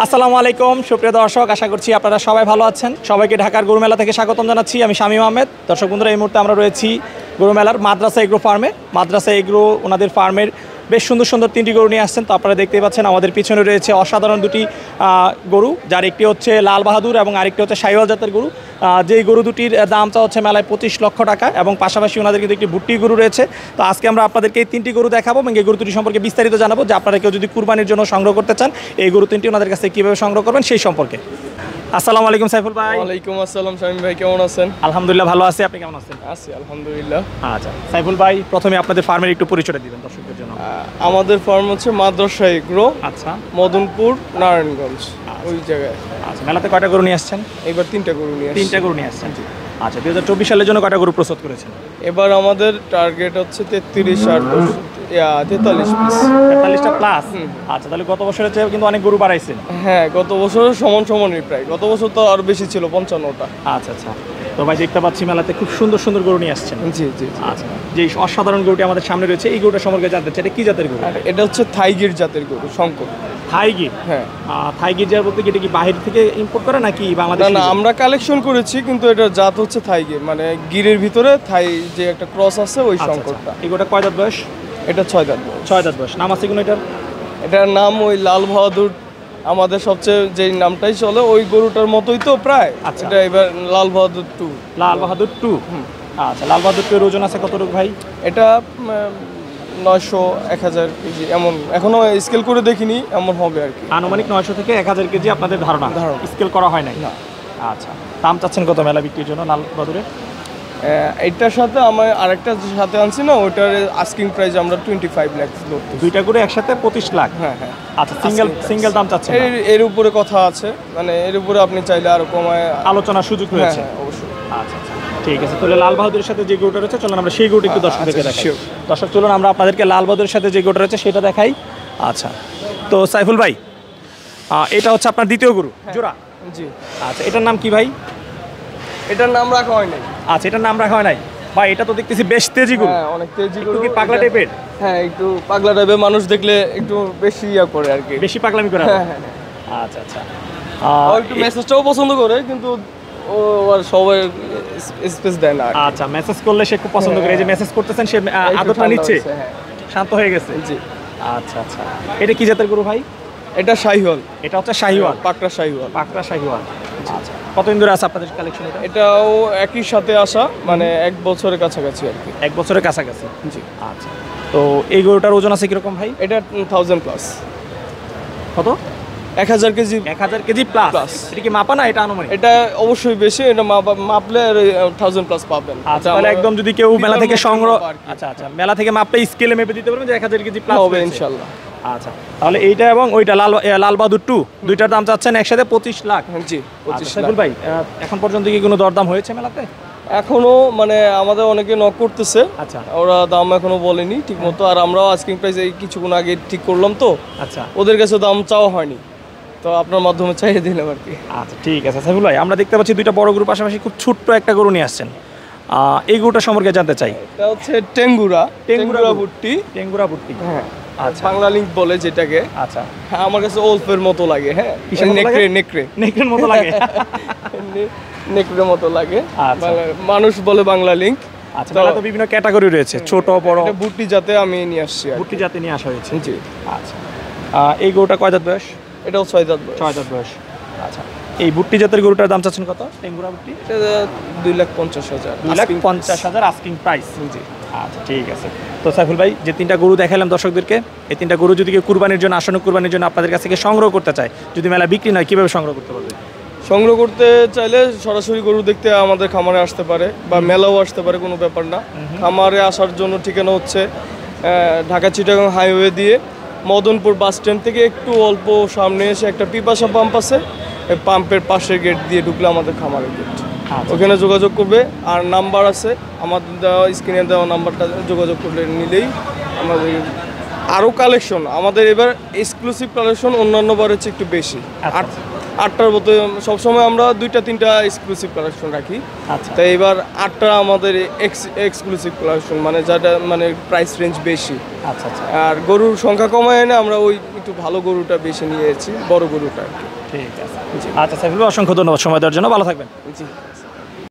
আসসালামু আলাইকুম সুপ্রিয় দর্শক, আশা করছি আপনারা সবাই ভালো আছেন। সবাইকে ঢাকার গরু মেলা থেকে স্বাগতম জানাচ্ছি। আমি শামীম আহমেদ। দর্শক বন্ধুরা, এই মুহূর্তে আমরা রয়েছি গরু মেলার মাদ্রাসা এগ্রো ফার্মে। মাদ্রাসা এগ্রো ওনাদের ফার্মের বেশ সুন্দর সুন্দর তিনটি গরু নিয়ে আসছেন। তো আপনারা দেখতেই পাচ্ছেন আমাদের পিছনে রয়েছে অসাধারণ দুটি গরু, যার একটি হচ্ছে লাল বাহাদুর এবং আরেকটি হচ্ছে শাহিওয়াল জাতের গরু। যেই গরু দুটির দামটা হচ্ছে মেলায় 25 লক্ষ টাকা এবং পাশাপাশি ওনাদের কিন্তু একটি ভুট্টি গরু রয়েছে। তো আজকে আমরা আপনাদেরকে এই তিনটি গরু দেখাবো এবং এই গরু দুটি সম্পর্কে বিস্তারিত জানাবো, যে আপনারা কেউ যদি কুরবানির জন্য সংগ্রহ করতে চান এই গরু তিনটি ওনাদের কাছে কীভাবে সংগ্রহ করবেন সেই সম্পর্কে। আসসালামু আলাইকুম সাইফুল ভাই। ওয়ালাইকুম আসসালাম শামীম ভাই, কেমন আছেন? আলহামদুলিল্লাহ ভালো আছি, আপনি কেমন আছেন? আছি আলহামদুলিল্লাহ। আচ্ছা সাইফুল ভাই, প্রথমে আপনাদের ফার্মের একটু পরিচয় দিবেন দর্শকদের জন্য। আমাদের ফার্ম হচ্ছে মাদ্রাসা এগ্রো, আচ্ছা, মদনপুর নারায়ণগঞ্জ, ওই জায়গায়। আচ্ছা, মেলাতে কয়টা গরু নিয়ে আসছেন? এবার তিনটা গরু নিয়ে আসছি। তিনটা গরু নিয়ে আসছেন। আচ্ছা, 2024 সালের জন্য কয়টা গরু প্রস্তুত করেছেন? এবার আমাদের টার্গেট হচ্ছে 43 আর 43 পিস। 43টা প্লাস। আচ্ছা, তাহলে গত বছরের চেয়ে কিন্তু অনেক গরু বাড়াইছেন। হ্যাঁ, গত বছর সমানই প্রায়। গত বছর তো আরো বেশি ছিল, 55টা। আচ্ছা আচ্ছা, তো ভাই দেখতে পাচ্ছি মেলাতে খুব সুন্দর সুন্দর গরু নিয়ে আসছেন। জি জি। আচ্ছা, যে অসাধারণ গরুটি আমাদের সামনে রয়েছে, এই গরুটা সম্পর্কে জানতে চাই, এটা কি জাতের গরু? আর এটা হচ্ছে থাইগির জাতের গরু, শঙ্কর। থাইগির? হ্যাঁ। থাইগির জাত বলতে কি এটা কি বাইরে থেকে ইম্পোর্ট করে নাকি বাংলাদেশ? না, আমরা কালেকশন করেছি, কিন্তু এটার জাত হচ্ছে থাইগির, মানে গিরের ভিতরে থাই যে একটা ক্রস আছে, ওই শঙ্করটা। এই গরুটা কয় দাঁত বয়স? এটা 6 দাঁত বয়স। 6 দাঁত বয়স। নাম আছে কোনো এটার? এটার নাম ওই লাল বাহাদুর, আমাদের সবচেয়ে যেই নামটাই চলে ওই গরুটার মতোই তো প্রায়। আচ্ছা। এটা এবার লাল বাহাদুর 2। লাল বাহাদুর 2। আচ্ছা, লাল বাহাদুর 2 এর ওজন আছে কতটুকু ভাই? এটা 900-1000 কেজি এমন, এখনো স্কেল করে দেখিনি, এমন হবে আর কি। আনুমানিক 900 থেকে 1000 কেজি আপনাদের ধারণা? স্কেল করা হয় নাই? না। আচ্ছা, দাম চাচ্ছেন কত মেলা বিক্রির জন্য লাল বাহাদুরের? এইটার সাথে আমার আরেকটা সাথে আনছি না, ওইটার আস্কিং প্রাইস আমরা 25 লাখ ধরতেছি। দুইটা করে একসাথে 25 লাখ? হ্যাঁ হ্যাঁ। আচ্ছা, সিঙ্গেল দাম চাচ্ছেন? এর উপরে কথা আছে, মানে এর উপরে আপনি চাইলে আরো কমায় আলোচনার সুযোগ রয়েছে? হ্যাঁ অবশ্যই। আচ্ছা আচ্ছা, ঠিক আছে। তাহলে লাল বাহাদুরের সাথে যে গরুটা রয়েছে, চলুন আমরা সেই গরুটা একটু দর্শকদেরকে দেখাই। দর্শক চলুন আমরা আপনাদেরকে লাল বাহাদুরের সাথে যে গরুটা রয়েছে সেটা দেখাই। আচ্ছা, তো সাইফুল ভাই, এটা হচ্ছে আপনার দ্বিতীয় গরু জোড়া? জি। আচ্ছা, এটার নাম কি ভাই? এটার নাম রাখা হয় নাই। আচ্ছা, এটার নাম রাখা হয় নাই। ভাই এটা তো দেখতেছি বেশ তেজি গরু। হ্যাঁ, অনেক তেজি গরু। কি পাগলা টাইপের? হ্যাঁ, একটু পাগলা টাইপের, মানুষ দেখলে একটু বেশি করে আর কি, বেশি পাগলামি করে? হ্যাঁ হ্যাঁ। আচ্ছা আচ্ছা, ও একটু মেসেজটাও পছন্দ করে, কিন্তু ও আর সবাই স্পেস দেয় না। আচ্ছা, মেসেজ করলে সে খুব পছন্দ করে। এই যে মেসেজ করতেছেন, সে আদরটা নিচ্ছে, শান্ত হয়ে গেছে? জি। আচ্ছা আচ্ছা, এটা কি জাতের গরু ভাই? এটা শাহিওয়াল। এটা হচ্ছে শাহিওয়াল, পাকড়া শাহিওয়াল। পাকড়া শাহিওয়াল। আচ্ছা, কতদিন ধরে আছে আপনাদের কালেকশন এটা? এটাও একই সাথে আসা, মানে 1 বছরের কাছাকাছি আর কি। 1 বছরের কাছাকাছি? জি। আচ্ছা, তো এই গরুটার ওজন আছে কিরকম ভাই? এটা 1000 প্লাস। কত? 1000 কেজি। 1000 KG plus? এটা কি মাপা না, এটা আনুমানিক? এটা অবশ্যই বেশি, এটা মাপলে 1000 প্লাস পাবেন। আচ্ছা, তাহলে একদম যদি কেউ মেলা থেকে সংগ্রহ, আচ্ছা আচ্ছা, মেলা থেকে মাপলে স্কেলে মেপে দিতে পারবেন যে 1000 কেজি প্লাস হবে ইনশাআল্লাহ। আচ্ছা, তাহলে এইটা এবং ওইটা লাল বাহাদুর 2 দুইটার দাম চাচ্ছেন একসাথে 25 লাখ? জি, 25 লাখ। সাইফুল ভাই, এখন পর্যন্ত কি কোনো দরদাম হয়েছে মেলাতে? এখনো মানে আমাদের অনেকে নক করতেছে। আচ্ছা, ওরা দাম এখনো বলেনি ঠিক মতো, আর আমরাও আস্কিং প্রাইস এই কিছুক্ষণ আগে ঠিক করলাম তো। আচ্ছা, ওদের কাছে দাম চাওয়া হয়নি, তো আপনার মাধ্যমে চাইয়ে দিলাম আর কি। আচ্ছা ঠিক আছে সাইফুল ভাই, আমরা দেখতে পাচ্ছি দুইটা বড় গরু পাশাপাশি খুব ছোট্ট একটা গরু নিয়ে আসছেন। এই গরুটা সম্পর্কে জানতে চাই। এটা হচ্ছে টেঙ্গুরা ভুট্টি। টেঙ্গুরা ভুট্টি? হ্যাঁ। আচ্ছা, বাংলা লিঙ্ক বলে যেটাকে। আচ্ছা, হ্যাঁ, আমার কাছে ওলফের মতো লাগে। হ্যাঁ, নেকড়ের মতো লাগে? নেকড়ের মতো লাগে। আচ্ছা, মানুষ বলে বাংলা লিঙ্ক। আচ্ছা, মেলাতে বিভিন্ন ক্যাটাগরি রয়েছে, ছোট বড়। এটা ভুট্টি জাতে আমি নিয়ে আসছি। ভুট্টি জাতে নিয়ে আসা হয়েছে? জি। আচ্ছা, এই গরুটা কয় দাঁত বয়স? এটাও 6 দাঁত বয়স। 6 দাঁত বয়স। আচ্ছা, এই ভুট্টি জাতের গরুটার দাম চাচ্ছেন কত? টেঙ্গুরা ভুট্টি? এটা 2,50,000। 2,50,000 আস্কিং প্রাইস? জি। আচ্ছা ঠিক আছে। তো সাইফুল ভাই, যে তিনটা গরু দেখালাম দর্শকদেরকে, এই তিনটা গরু যদি কেউ কুরবানির জন্য, আসন্ন কুরবানির জন্য আপনাদের কাছ থেকে সংগ্রহ করতে চায়, যদি মেলা বিক্রি নয়, কিভাবে সংগ্রহ করতে পারবে? সংগ্রহ করতে চাইলে সরাসরি গরু দেখতে আমাদের খামারে আসতে পারে, বা মেলাও আসতে পারে, কোনো ব্যাপার না। খামারে আসার জন্য ঠিকানা হচ্ছে ঢাকা চিটাগাং হাইওয়ে দিয়ে মদনপুর বাস স্ট্যান্ড থেকে একটু অল্প সামনে এসে একটা পিপাসা পাম্প আছে, পাম্পের পাশের গেট দিয়ে ঢুকলে আমাদের খামারের গেট। ওখানে যোগাযোগ করবে, আর নাম্বার আছে আমাদের দেওয়া, স্ক্রিনে দেওয়া নাম্বারটা যোগাযোগ করলে নিলেই আমাদের আরও কালেকশন। আমাদের এবার এক্সক্লুসিভ কালেকশন অন্যান্য বারের চেয়ে একটু বেশি। 8টার মধ্যে সবসময় আমরা 2-3টা এক্সক্লুসিভ কালেকশন রাখি। আচ্ছা তাই এবার 8টা আমাদের এক্সক্লুসিভ কালেকশন, মানে যেটা মানে প্রাইস রেঞ্জ বেশি। আচ্ছা আচ্ছা আর গরুর সংখ্যা কমায় এনে আমরা ওই একটু ভালো গরুটা বেশি নিয়েছি, বড় গরুটা আর কি। ঠিক আছে। আচ্ছা সাইফুল ভাই, অসংখ্য ধন্যবাদ সময় দেওয়ার জন্য, ভালো থাকবেন। জি।